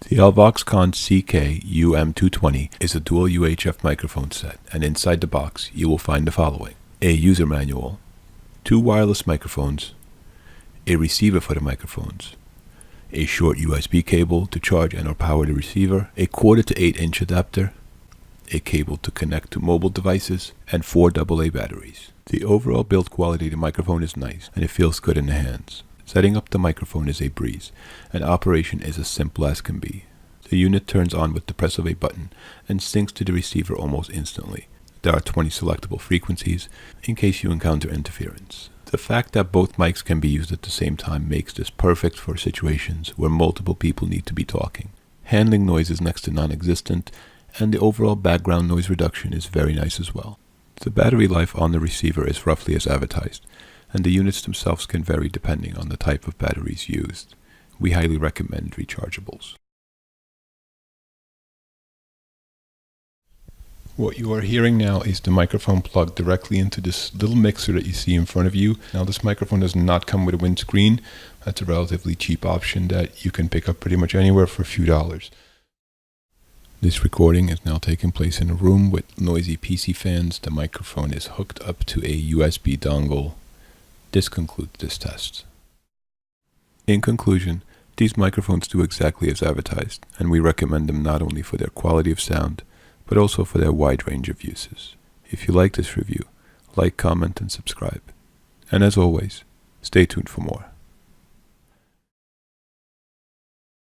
The Alvoxcon CK UM-220 is a dual UHF microphone set, and inside the box you will find the following: a user manual, 2 wireless microphones, a receiver for the microphones, a short USB cable to charge and or power the receiver, a 1/4 to 8-inch adapter, a cable to connect to mobile devices, and 4 AA batteries. The overall build quality of the microphone is nice, and it feels good in the hands. Setting up the microphone is a breeze, and operation is as simple as can be. The unit turns on with the press of a button and syncs to the receiver almost instantly. There are 20 selectable frequencies in case you encounter interference. The fact that both mics can be used at the same time makes this perfect for situations where multiple people need to be talking. Handling noise is next to non-existent, and the overall background noise reduction is very nice as well. The battery life on the receiver is roughly as advertised, and the units themselves can vary depending on the type of batteries used. We highly recommend rechargeables. What you are hearing now is the microphone plugged directly into this little mixer that you see in front of you. Now, this microphone does not come with a windscreen. That's a relatively cheap option that you can pick up pretty much anywhere for a few dollars. This recording is now taking place in a room with noisy PC fans. The microphone is hooked up to a USB dongle. This concludes this test. In conclusion, these microphones do exactly as advertised, and we recommend them not only for their quality of sound, but also for their wide range of uses. If you like this review, like, comment, and subscribe. And as always, stay tuned for more.